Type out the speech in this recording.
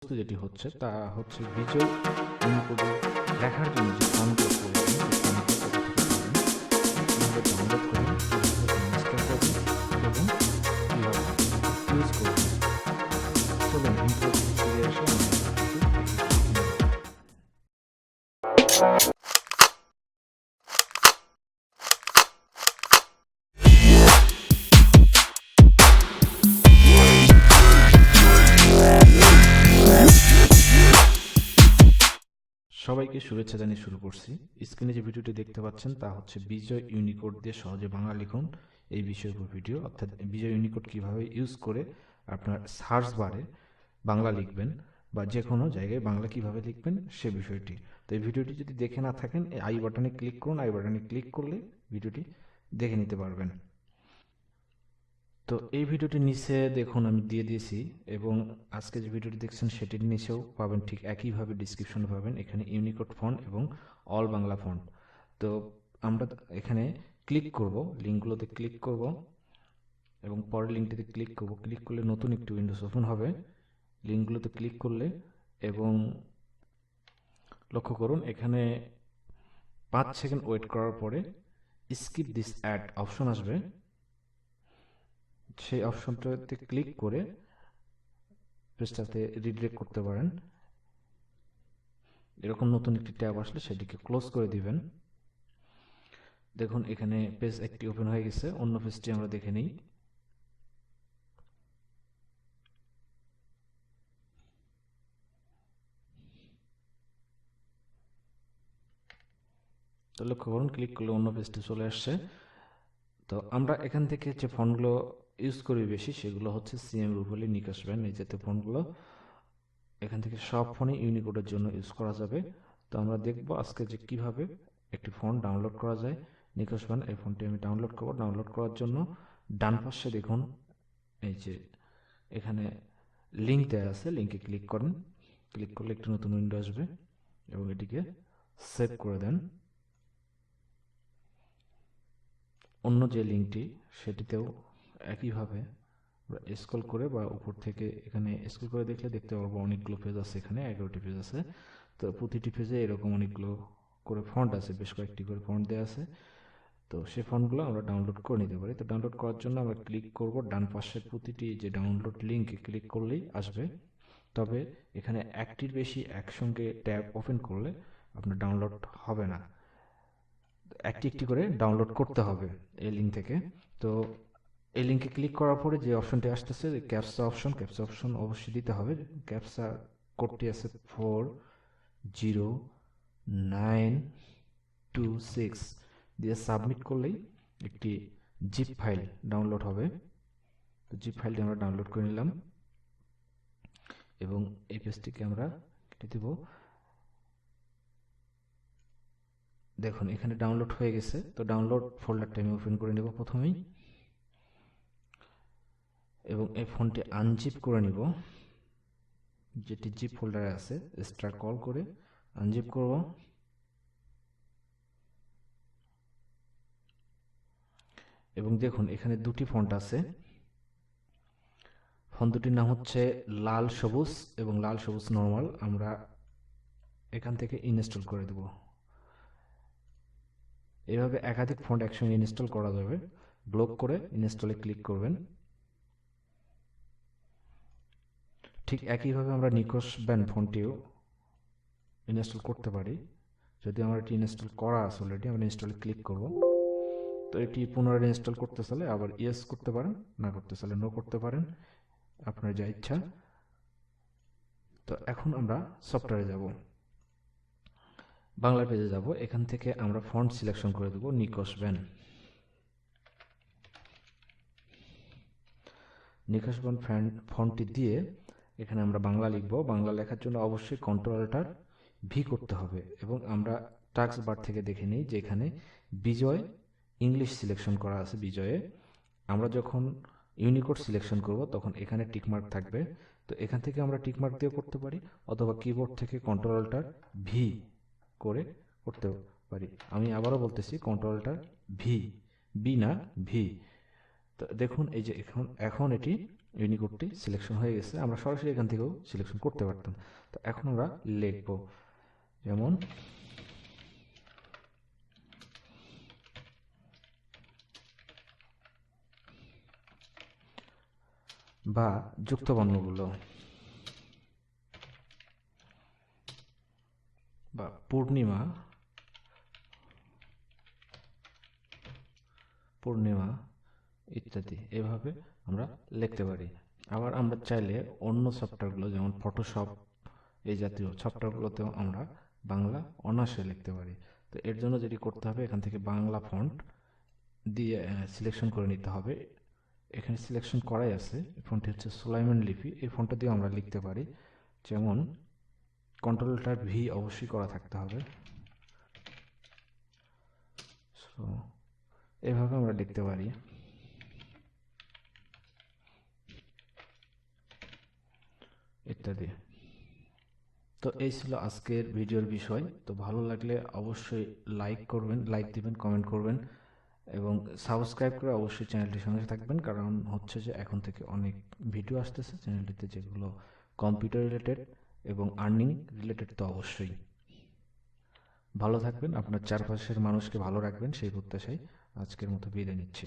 যেটি হচ্ছে তা হচ্ছে বিজয় ইউনিকোডে লেখার জন্য যে ফন্টগুলো প্রয়োজন সেই ফন্টগুলো কোথা থেকে পাবেন, কীভাবে ডাউনলোড করবেন, কীভাবে ইনস্টল করবেন এবং কীভাবে ইউজ করবেন। চলুন ইন্ট্রো থেকে ফিরে এসে আমরা সবাইকে শুভেচ্ছা জানিয়ে শুরু করছি। স্ক্রিনে যে ভিডিওটি দেখতে পাচ্ছেন তা হচ্ছে বিজয় ইউনিকোড দিয়ে সহজে বাংলা লিখুন এই বিষয়ের উপর ভিডিও, অর্থাৎ বিজয় ইউনিকোড কিভাবে ইউজ করে আপনার সার্চ বারে বাংলা লিখবেন বা যে কোনো জায়গায় বাংলা কিভাবে লিখবেন সে বিষয়টি। তো এই ভিডিওটি যদি দেখে না থাকেন আই বাটনে ক্লিক করুন, আই বাটনে ক্লিক করলে ভিডিওটি দেখে নিতে পারবেন। তো এই ভিডিওটির নিচে দেখুন আমি দিয়ে দিয়েছি, এবং আজকে যে ভিডিওটি দেখছেন সেটির নিচেও পাবেন ঠিক একইভাবে ডিসক্রিপশন পাবেন এখানে ইউনিকোড ফন্ট এবং অল বাংলা ফন্ট। তো আমরা এখানে ক্লিক করব, লিঙ্কগুলোতে ক্লিক করব এবং পরের লিঙ্কটিতে ক্লিক করব। ক্লিক করলে নতুন একটি উইন্ডোজ ওপেন হবে লিঙ্কগুলোতে ক্লিক করলে, এবং লক্ষ্য করুন এখানে 5 সেকেন্ড ওয়েট করার পরে স্কিপ দিস অ্যাড অপশন আসবে। সেই অপশনটাতে ক্লিক করে পেজটাতে রিডাইরেক্ট করতে পারেন। এরকম নতুন একটি ট্যাব আসলে সেটিকে ক্লোজ করে দিবেন। দেখুন এখানে পেজ একটি ওপেন হয়ে গেছে, অন্য পেজটি আমরা দেখে নিই। তো লক্ষ্য করুন ক্লিক করলে অন্য পেজটি চলে আসছে। তো আমরা এখান থেকে যে ফন্টগুলো ইউজ করি বেশি সেগুলো হচ্ছে সিএম রুপালি নিকাশ ব্যান্ড, এই জাতীয় ফন্টগুলো এখান থেকে সব ফোনে ইউনিকোডের জন্য ইউজ করা যাবে। তো আমরা দেখব আজকে যে কিভাবে একটি ফন্ট ডাউনলোড করা যায়। নিকাশ ব্যান্ড এই ফন্টটি আমি ডাউনলোড করব। ডাউনলোড করার জন্য ডান পাশে দেখুন এই যে এখানে লিঙ্ক দেওয়া আছে, লিঙ্কে ক্লিক করেন। ক্লিক করলে একটি নতুন উইন্ডো আসবে এবং এটিকে সেভ করে দেন। অন্য যে লিঙ্কটি সেটিতেও একইভাবে স্ক্রল করে বা উপর থেকে এখানে স্ক্রল করে দেখলে দেখতে পারবো অনেকগুলো পেজ আছে, এখানে 11টি পেজ আছে। তো প্রতিটি পেজে এরকম অনেকগুলো করে ফন্ট আছে, বেশ কয়েকটি করে ফন্ট দেওয়া আছে। তো সেই ফন্টগুলো আমরা ডাউনলোড করে নিতে পারি। তো ডাউনলোড করার জন্য আমরা ক্লিক করব ডান পাশের প্রতিটি যে ডাউনলোড লিঙ্কে ক্লিক করলেই আসবে। তবে এখানে একটির বেশি একসঙ্গে ট্যাব ওপেন করলে আপনার ডাউনলোড হবে না, একটি একটি করে ডাউনলোড করতে হবে এই লিঙ্ক থেকে। তো এই লিঙ্কে ক্লিক করার পরে যে অপশনটি আসতেছে ক্যাপচা অপশন, ক্যাপচা অপশন অবশ্যই দিতে হবে। ক্যাপচা কোডটি আছে 40926 দিয়ে সাবমিট করলেই একটি জিপ ফাইল ডাউনলোড হবে। তো জিপ ফাইলটি আমরা ডাউনলোড করে নিলাম এবং এই পেজটিকে আমরা কেটে দেব। দেখুন এখানে ডাউনলোড হয়ে গেছে। তো ডাউনলোড ফোল্ডারটা আমি ওপেন করে নেব প্রথমেই, এবং এই ফোনটি আনজিপ করে নিব। যেটি জিপ ফোল্ডারে আছে স্টার কল করে আনজিপ করব। এবং দেখুন এখানে দুটি ফন্ট আছে। ফন্ট দুটির নাম হচ্ছে লাল সবুজ এবং লাল সবুজ নরমাল। আমরা এখান থেকে ইনস্টল করে দেব। এভাবে একাধিক ফন্ট একসঙ্গে ইনস্টল করা যাবে। ব্লক করে ইনস্টলে ক্লিক করবেন। ঠিক একইভাবে আমরা নিকোশ ব্যান্ড ফন্টটিও ইনস্টল করতে পারি। যদি আমার এটি ইনস্টল করা আছে অলরেডি, আমরা ইনস্টলে ক্লিক করব। তো এটি পুনরায় ইনস্টল করতে চাইলে আবার ইয়েস করতে পারেন, না করতে চাইলে নো করতে পারেন, আপনার যা ইচ্ছা। তো এখন আমরা সফটওয়্যারে যাব, বাংলা পেজে যাব। এখান থেকে আমরা ফন্ট সিলেকশন করে দেব নিকোশ ব্যান্ড। নিকোশ ব্যান্ড ফন্টটি দিয়ে এখানে আমরা বাংলা লিখব। বাংলা লেখার জন্য অবশ্যই কন্ট্রোলটার ভি করতে হবে, এবং আমরা টাস্ক বার থেকে দেখে নিই যে এখানে বিজয় ইংলিশ সিলেকশন করা আছে। বিজয়ে আমরা যখন ইউনিকোড সিলেকশন করব তখন এখানে টিকমার্ক থাকবে। তো এখান থেকে আমরা টিকমার্ক দিয়ে করতে পারি, অথবা কিবোর্ড থেকে কন্ট্রোলটার ভি করে করতে পারি। আমি আবারও বলতেছি কন্ট্রোলটার ভি, বি না ভি। তো দেখুন এই যে এখন এটি ইউনিকোডটি সিলেকশন হয়ে গেছে, আমরা সরাসরি এখান থেকেও সিলেকশন করতে পারতাম। তো এখন আমরা লিখব, যেমন বা যুক্ত বর্ণগুলো বা পূর্ণিমা পূর্ণিমা ইত্যাদি এভাবে আমরা লিখতে পারি। আবার আমরা চাইলে অন্য সফটওয়্যারগুলো যেমন ফটোশপ এই জাতীয় সফটওয়্যারগুলোতেও আমরা বাংলা অনায়াসে লিখতে পারি। তো এর জন্য যেটি করতে হবে, এখান থেকে বাংলা ফন্ট দিয়ে সিলেকশন করে নিতে হবে। এখানে সিলেকশন করাই আছে, এই ফন্টটি হচ্ছে সুলাইমান লিপি, এই ফন্টটা দিয়ে আমরা লিখতে পারি। যেমন কন্ট্রোলটার ভি অবশ্যই করা থাকতে হবে। সো এভাবে আমরা লিখতে পারি ইত্যাদি। তো এই ছিল আজকের ভিডিওর বিষয়। তো ভালো লাগলে অবশ্যই লাইক করবেন, লাইক দিবেন, কমেন্ট করবেন এবং সাবস্ক্রাইব করে অবশ্যই চ্যানেলটির সঙ্গে থাকবেন। কারণ হচ্ছে যে এখন থেকে অনেক ভিডিও আসতেছে চ্যানেলটিতে, যেগুলো কম্পিউটার রিলেটেড এবং আর্নিং রিলেটেড। তো অবশ্যই ভালো থাকবেন, আপনার চারপাশের মানুষকে ভালো রাখবেন, সেই প্রত্যাশায় আজকের মতো বিদায় নিচ্ছি।